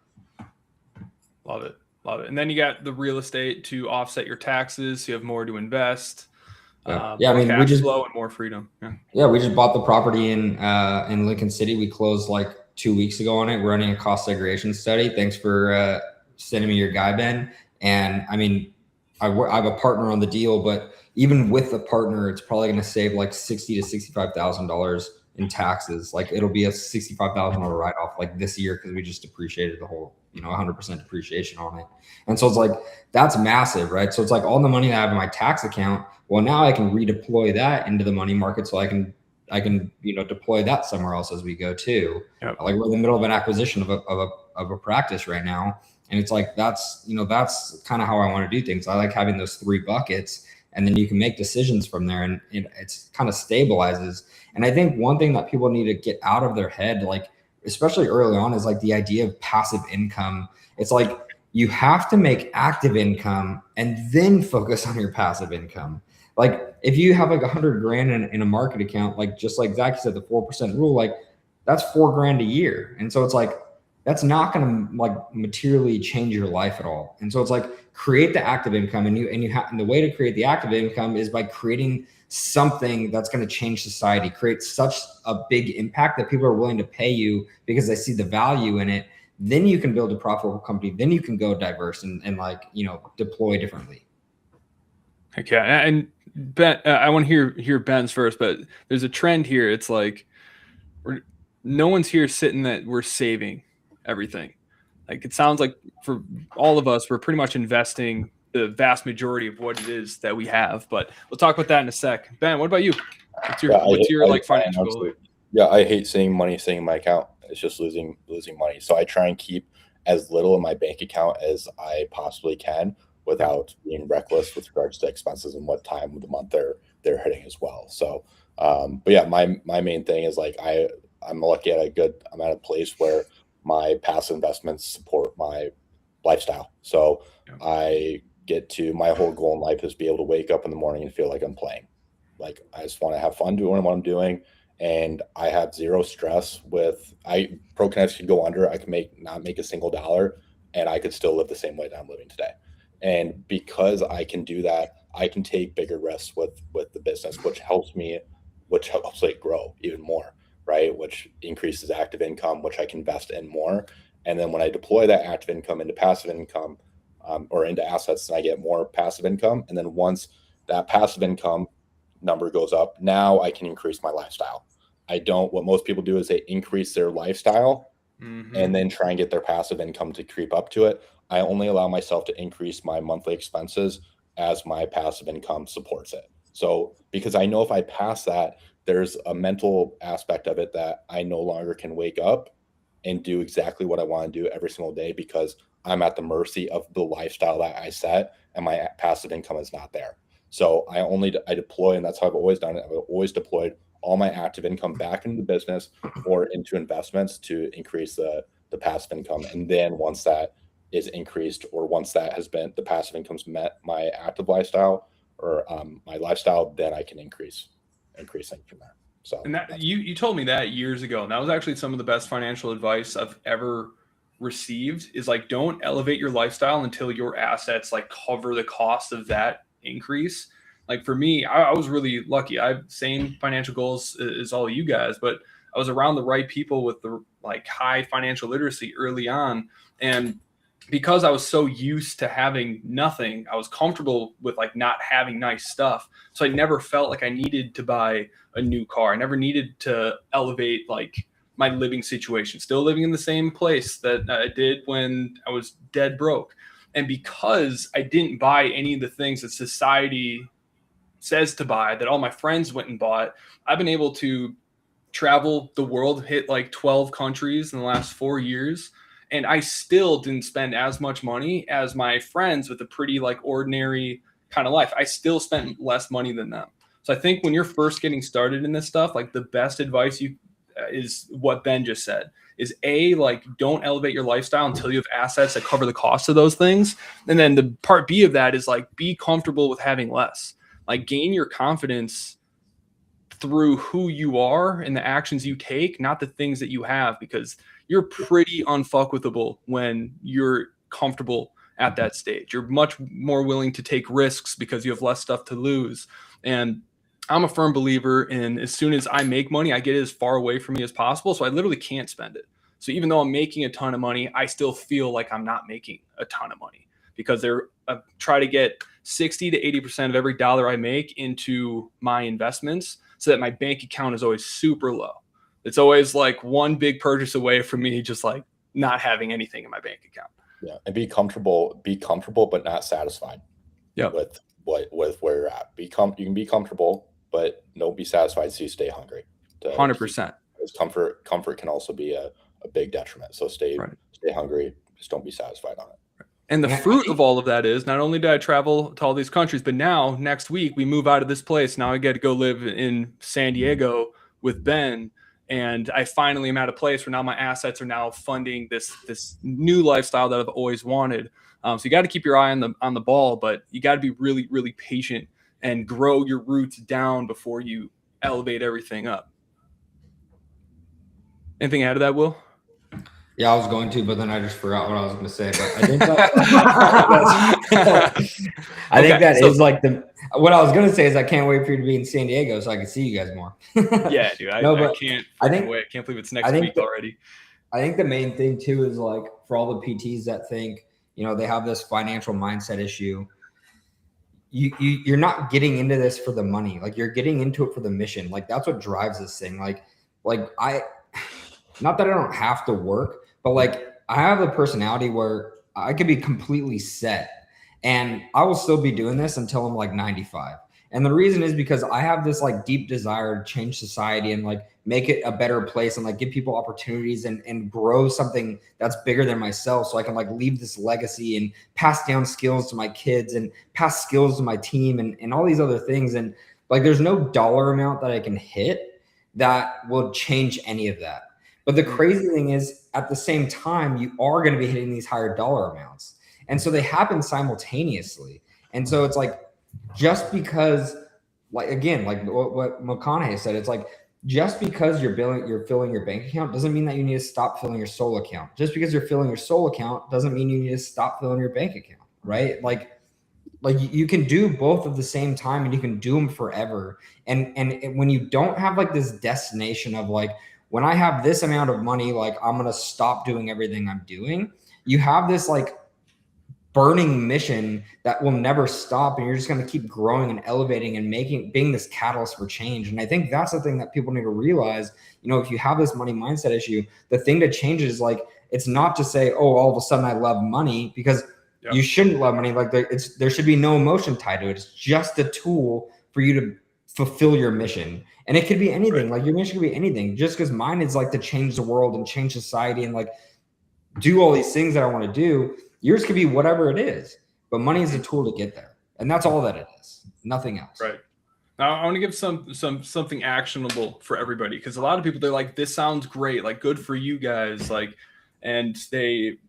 Speaker 1: Love it. Love it. And then you got the real estate to offset your taxes. So you have more to invest.
Speaker 4: I mean, we just
Speaker 1: flow and more freedom.
Speaker 4: We just bought the property in Lincoln City. We closed like 2 weeks ago on it. We're running a cost segregation study. Thanks for sending me your guy, Ben. And I mean, I have a partner on the deal, but even with the partner, it's probably going to save like $60,000 to $65,000 in taxes. Like it'll be a $65,000 write-off like this year because we just depreciated the whole 100% depreciation on it. And so it's like, that's massive, right? So it's like all the money that I have in my tax account, well, now I can redeploy that into the money market so I can deploy that somewhere else as we go too.
Speaker 1: Yep.
Speaker 4: Like we're in the middle of an acquisition of a practice right now. And it's like, that's that's kind of how I want to do things. I like having those 3 buckets, and then you can make decisions from there, and it's kind of stabilizes. And I think one thing that people need to get out of their head, like especially early on, is like the idea of passive income. It's like you have to make active income and then focus on your passive income. Like if you have like 100 grand in a market account, like just like Zach said, the 4% rule, like that's 4 grand a year. And so it's like, that's not going to like materially change your life at all. And so it's like, create the active income, and the way to create the active income is by creating something that's going to change society, create such a big impact that people are willing to pay you because they see the value in it. Then you can build a profitable company. Then you can go diverse and like, deploy differently.
Speaker 1: Okay. And Ben, I want to hear Ben's first, but there's a trend here. It's like no one's here sitting that we're saving everything. Like it sounds like for all of us, we're pretty much investing the vast majority of what it is that we have. But we'll talk about that in a sec. Ben, what about you? What's your financial goal?
Speaker 3: Yeah, I hate seeing money sitting in my account. It's just losing money. So I try and keep as little in my bank account as I possibly can without being reckless with regards to expenses and what time of the month they're hitting as well. So, but yeah, my main thing is like I'm lucky I'm at a place where my passive investments support my lifestyle. So my whole goal in life is to be able to wake up in the morning and feel like I'm playing. Like I just want to have fun doing what I'm doing. And I have zero stress with ProConnects could go under. I could not make a single dollar, and I could still live the same way that I'm living today. And because I can do that, I can take bigger risks with the business, which helps it grow even more, right? Which increases active income, which I can invest in more. And then when I deploy that active income into passive income or into assets, then I get more passive income. And then once that passive income number goes up, now I can increase my lifestyle. What most people do is they increase their lifestyle and then try and get their passive income to creep up to it. I only allow myself to increase my monthly expenses as my passive income supports it. So because I know if I pass that, there's a mental aspect of it that I no longer can wake up and do exactly what I want to do every single day because I'm at the mercy of the lifestyle that I set and my passive income is not there. So I deploy, and that's how I've always done it. I've always deployed all my active income back into the business or into investments to increase the passive income. And then once that is increased, or once that has been, the passive income's met my active lifestyle or my lifestyle, then I can increasing from there. So,
Speaker 1: and that you told me that years ago, and that was actually some of the best financial advice I've ever received. Is like, don't elevate your lifestyle until your assets like cover the cost of that increase. Like for me, I was really lucky. I have same financial goals as all of you guys, but I was around the right people with the like high financial literacy early on. And because I was so used to having nothing, I was comfortable with like not having nice stuff. So I never felt like I needed to buy a new car. I never needed to elevate like my living situation, still living in the same place that I did when I was dead broke. And because I didn't buy any of the things that society says to buy, that all my friends went and bought, I've been able to travel the world, hit like 12 countries in the last 4 years. And I still didn't spend as much money as my friends with a pretty like ordinary kind of life. I still spent less money than them. So I think when you're first getting started in this stuff, like the best advice is what Ben just said, is like don't elevate your lifestyle until you have assets that cover the cost of those things. And then the part B of that is like be comfortable with having less. Like gain your confidence through who you are and the actions you take, not the things that you have, because you're pretty unfuckwithable when you're comfortable at that stage. You're much more willing to take risks because you have less stuff to lose. And I'm a firm believer in as soon as I make money, I get it as far away from me as possible. So I literally can't spend it. So even though I'm making a ton of money, I still feel like I'm not making a ton of money because I try to get 60 to 80% of every dollar I make into my investments so that my bank account is always super low. It's always like one big purchase away from me just like not having anything in my bank account.
Speaker 3: Yeah, and be comfortable, but not satisfied.
Speaker 1: Yeah,
Speaker 3: with where you're at. You can be comfortable, but don't be satisfied, so you stay hungry.
Speaker 1: 100%.
Speaker 3: Comfort can also be a big detriment. So stay hungry, just don't be satisfied on it.
Speaker 1: And the fruit of all of that is not only did I travel to all these countries, but now next week we move out of this place. Now I get to go live in San Diego with Ben. And I finally am at a place where now my assets are now funding this new lifestyle that I've always wanted. So you got to keep your eye on the ball, but you got to be really, really patient and grow your roots down before you elevate everything up. Anything out of that, Will?
Speaker 4: Yeah, I was going to, but then I just forgot what I was going to say. But I think that is like what I was going to say is I can't wait for you to be in San Diego so I can see you guys more.
Speaker 1: Yeah, dude. I can't wait. I can't believe it's next week already.
Speaker 4: I think the main thing too is like for all the PTs that think, they have this financial mindset issue. You're not getting into this for the money. Like you're getting into it for the mission. Like that's what drives this thing. Like not that I don't have to work, but like I have a personality where I could be completely set and I will still be doing this until I'm like 95. And the reason is because I have this like deep desire to change society and like make it a better place and like give people opportunities and grow something that's bigger than myself. So I can like leave this legacy and pass down skills to my kids and pass skills to my team and all these other things. And like, there's no dollar amount that I can hit that will change any of that. But the crazy thing is at the same time, you are going to be hitting these higher dollar amounts. And so they happen simultaneously. And so it's like, just because like, again, like what McConaughey said, it's like, just because you're filling your bank account doesn't mean that you need to stop filling your soul account. Just because you're filling your soul account doesn't mean you need to stop filling your bank account. Right. Like you can do both at the same time and you can do them forever. And when you don't have like this destination of like, when I have this amount of money, like I'm going to stop doing everything I'm doing. You have this like burning mission that will never stop. And you're just going to keep growing and elevating and being this catalyst for change. And I think that's the thing that people need to realize, if you have this money mindset issue, the thing that changes is like, it's not to say, oh, all of a sudden I love money, because you shouldn't love money. Like there should be no emotion tied to it. It's just a tool for you to fulfill your mission. And it could be anything. Like your mission could be anything. Just because mine is like to change the world and change society and like do all these things that I want to do. Yours could be whatever it is. But money is a tool to get there. And that's all that it is. Nothing else.
Speaker 1: Right. Now I want to give something actionable for everybody, because a lot of people, they're like, this sounds great, like good for you guys, like, and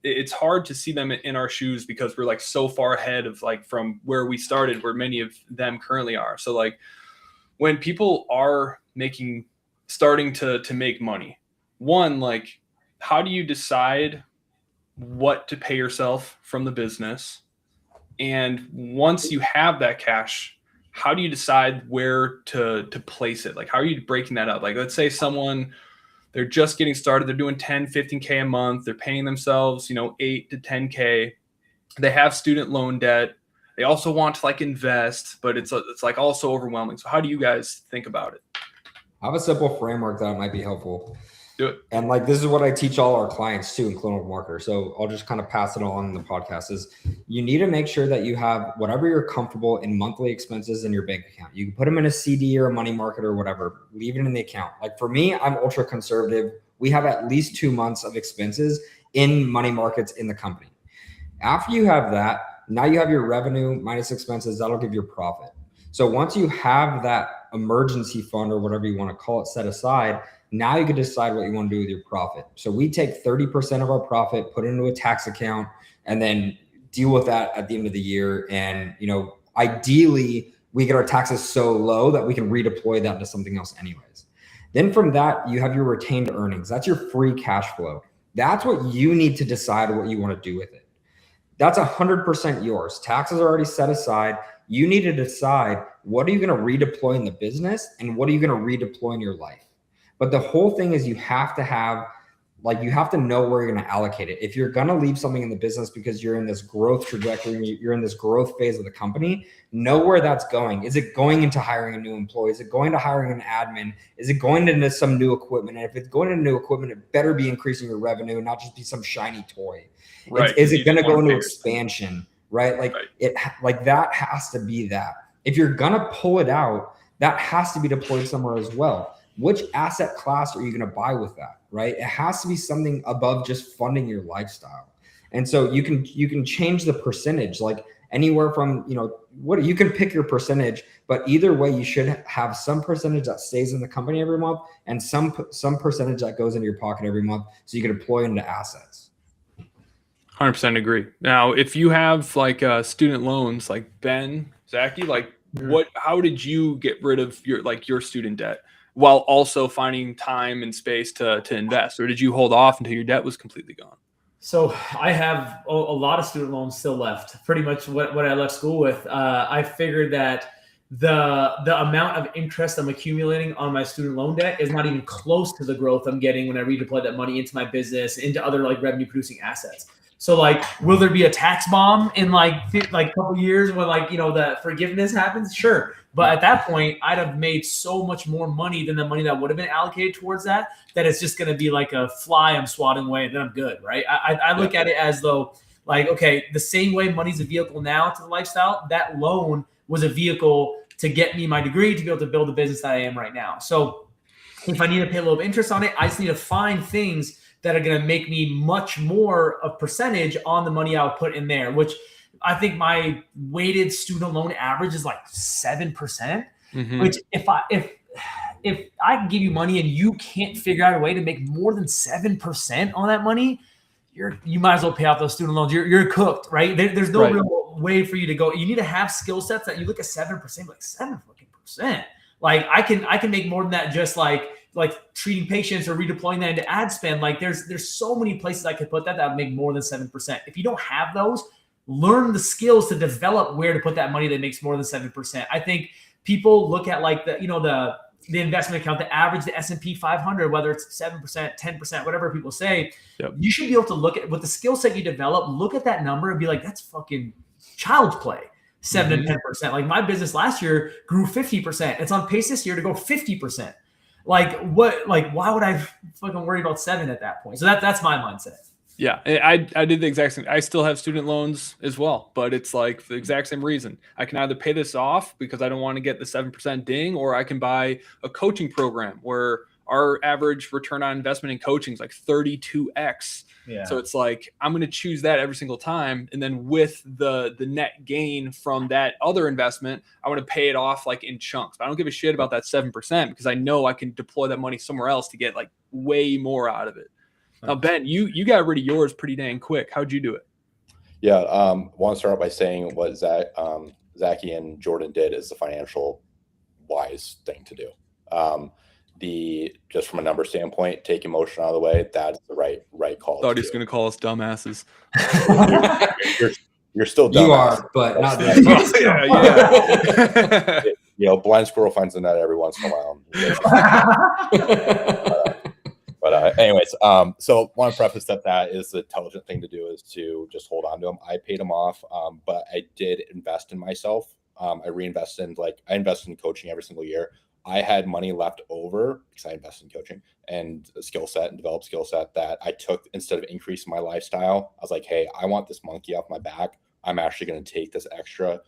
Speaker 1: it's hard to see them in our shoes because we're like so far ahead of like from where we started, where many of them currently are. So like when people are starting to make money, one, like, how do you decide what to pay yourself from the business? And once you have that cash, how do you decide where to place it? Like, how are you breaking that up? Like, let's say they're just getting started. They're doing 10, 15K a month. They're paying themselves, 8 to 10K. They have student loan debt. They also want to like invest, but it's like also overwhelming. So how do you guys think about it?
Speaker 4: I have a simple framework that might be helpful.
Speaker 1: Do it.
Speaker 4: And like, this is what I teach all our clients too in Clinical Marketer. So I'll just kind of pass it along in the podcast is you need to make sure that you have whatever you're comfortable in monthly expenses in your bank account. You can put them in a CD or a money market or whatever, leave it in the account. Like for me, I'm ultra conservative. We have at least 2 months of expenses in money markets in the company. After you have that, now you have your revenue minus expenses. That'll give you profit. So once you have that emergency fund or whatever you want to call it set aside, now you can decide what you want to do with your profit. So we take 30% of our profit, put it into a tax account, and then deal with that at the end of the year. And, ideally we get our taxes so low that we can redeploy that into something else anyways. Then from that, you have your retained earnings. That's your free cash flow. That's what you need to decide what you want to do with it. That's 100% yours. Taxes are already set aside. You need to decide, what are you going to redeploy in the business and what are you going to redeploy in your life? But the whole thing is you have to know where you're going to allocate it. If you're going to leave something in the business because you're in this growth trajectory, you're in this growth phase of the company, know where that's going. Is it going into hiring a new employee? Is it going to hiring an admin? Is it going into some new equipment? And if it's going into new equipment, it better be increasing your revenue, not just be some shiny toy.
Speaker 1: Right.
Speaker 4: Is it going to go into expansion? Right? Like that has to be that. If you're going to pull it out, that has to be deployed somewhere as well. Which asset class are you going to buy with that, right? It has to be something above just funding your lifestyle. And so you can change the percentage, like anywhere from, what you can pick your percentage, but either way, you should have some percentage that stays in the company every month and some percentage that goes into your pocket every month, so you can deploy into assets.
Speaker 1: 100% agree. Now, if you have like student loans, like Ben, Zachy, like how did you get rid of your student debt while also finding time and space to invest, or did you hold off until your debt was completely gone?
Speaker 2: So I have a lot of student loans still left. Pretty much what I left school with. I figured that the amount of interest I'm accumulating on my student loan debt is not even close to the growth I'm getting when I redeploy that money into my business, into other like revenue producing assets. So like, will there be a tax bomb in like a couple years when the forgiveness happens? Sure. But at that point, I'd have made so much more money than the money that would have been allocated towards that it's just going to be like a fly I'm swatting away and then I'm good, right? I look at it as though okay, the same way money's a vehicle now to the lifestyle, that loan was a vehicle to get me my degree to be able to build the business that I am right now. So if I need to pay a little interest on it, I just need to find things that are going to make me much more of percentage on the money I'll put in there, which I think my weighted student loan average is like 7%, which if I can give you money and you can't figure out a way to make more than 7% on that money, you might as well pay off those student loans. You're cooked, right? There's no real way for you to go. You need to have skill sets that you look at 7%, like 7%. Like I can make more than that just like treating patients or redeploying that into ad spend. Like there's so many places I could put that would make more than 7%. If you don't have those, learn the skills to develop where to put that money that makes more than 7%. I think people look at like the investment account, the average, the S&P 500, whether it's 7%, 10%, whatever people say, you should be able to look at with the skill set you develop, look at that number and be like, that's fucking child's play. 7 to 10%. Like my business last year grew 50%. It's on pace this year to go 50%. Why would I fucking worry about 7 at that point? So that's my mindset.
Speaker 1: Yeah, I did the exact same. I still have student loans as well, but it's like the exact same reason. I can either pay this off because I don't want to get the 7% ding, or I can buy a coaching program where our average return on investment in coaching is like 32x. Yeah. So it's like, I'm going to choose that every single time. And then with the net gain from that other investment, I want to pay it off like in chunks. But I don't give a shit about that 7% because I know I can deploy that money somewhere else to get like way more out of it. Now, Ben, you got rid of yours pretty dang quick. How'd you do it?
Speaker 3: Yeah, want to start out by saying what Zachy and Jordan did is the financial wise thing to do. Just from a number standpoint, take emotion out of the way. That's the right call.
Speaker 1: Thought he's going to call us dumbasses.
Speaker 3: you're still dumb.
Speaker 4: You are, but not that.
Speaker 3: Yeah. Blind squirrel finds the nut every once in a while. But anyways, so want to preface that is the intelligent thing to do is to just hold on to them. I paid them off, but I did invest in myself. I reinvested I invest in coaching every single year. I had money left over because I invested in coaching and a skill set and developed skill set that I took instead of increasing my lifestyle. I was like, hey, I want this monkey off my back. I'm actually going to take this extra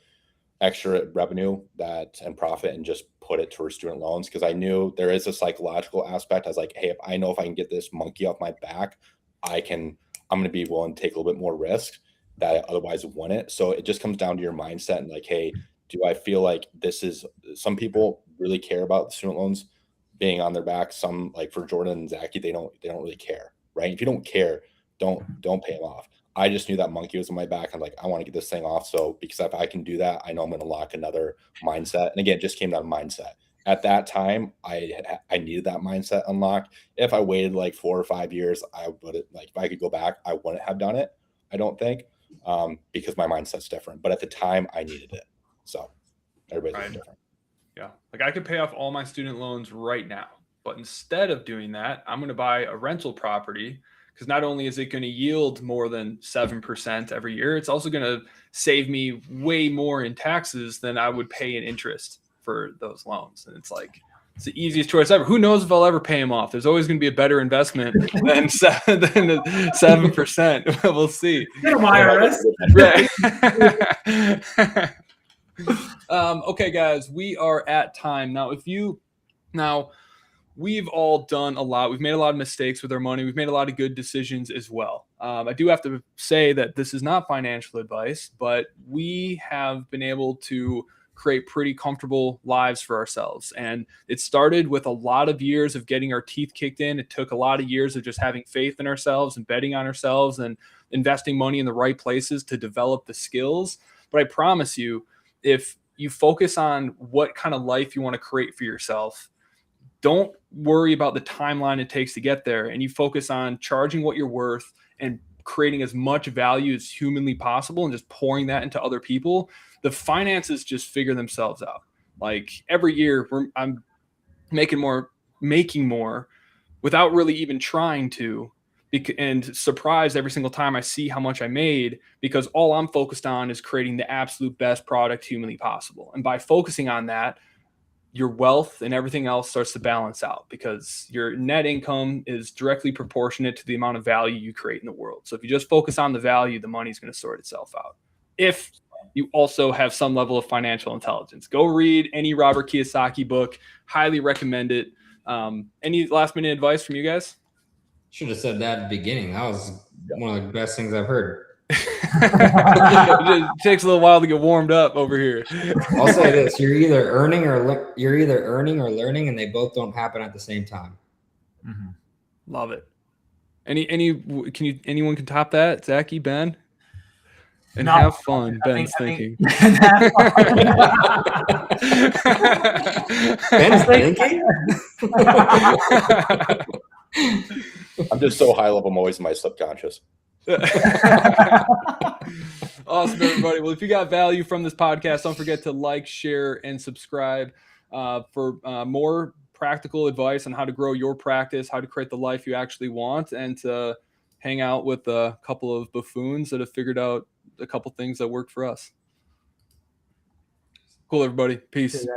Speaker 3: revenue and profit and just put it towards student loans, because I knew there is a psychological aspect. I was like, hey, if I know if I can get this monkey off my back, I'm going to be willing to take a little bit more risk that I otherwise wouldn't. So it just comes down to your mindset and like, hey, do I feel like some people really care about the student loans being on their back? Some, like for Jordan and Zachy, they don't really care, right? If you don't care, don't pay them off. I just knew that monkey was on my back. I'm like, I want to get this thing off. So because if I can do that, I know I'm going to lock another mindset. And again, it just came down to mindset. At that time, I needed that mindset unlocked. If I waited like 4 or 5 years, I would if I could go back, I wouldn't have done it. I don't think, because my mindset's different. But at the time, I needed it. So everybody's different.
Speaker 1: Yeah, like I could pay off all my student loans right now, but instead of doing that, I'm going to buy a rental property. Because not only is it going to yield more than 7% every year, it's also going to save me way more in taxes than I would pay in interest for those loans. And it's like, it's the easiest choice ever. Who knows if I'll ever pay them off? There's always going to be a better investment than 7%. We'll see. Right. Okay, guys, we are at time now. we've all done a lot. We've made a lot of mistakes with our money. We've made a lot of good decisions as well. I do have to say that this is not financial advice, but we have been able to create pretty comfortable lives for ourselves. And it started with a lot of years of getting our teeth kicked in. It took a lot of years of just having faith in ourselves and betting on ourselves and investing money in the right places to develop the skills. But I promise you, if you focus on what kind of life you want to create for yourself, don't worry about the timeline it takes to get there, and you focus on charging what you're worth and creating as much value as humanly possible and just pouring that into other people, the finances just figure themselves out. Like every year I'm making more without really even trying to, and surprised every single time I see how much I made, because all I'm focused on is creating the absolute best product humanly possible. And by focusing on that, your wealth and everything else starts to balance out, because your net income is directly proportionate to the amount of value you create in the world. So if you just focus on the value, the money's going to sort itself out. If you also have some level of financial intelligence, go read any Robert Kiyosaki book. Highly recommend it. Any last minute advice from you guys?
Speaker 4: Should have said that at the beginning. That was one of the best things I've heard.
Speaker 1: It takes a little while to get warmed up over here.
Speaker 4: I'll say this: you're either earning or learning, and they both don't happen at the same time.
Speaker 2: Mm-hmm.
Speaker 1: Love it. Anyone can top that? Zachy, Ben? And no, have fun, Ben's thinking.
Speaker 4: Ben's thinking?
Speaker 3: I'm just so high level, I'm always in my subconscious.
Speaker 1: Awesome, everybody. Well, if you got value from this podcast, don't forget to like, share, and subscribe for more practical advice on how to grow your practice, how to create the life you actually want, and to hang out with a couple of buffoons that have figured out a couple things that worked for us. Cool, everybody. Peace.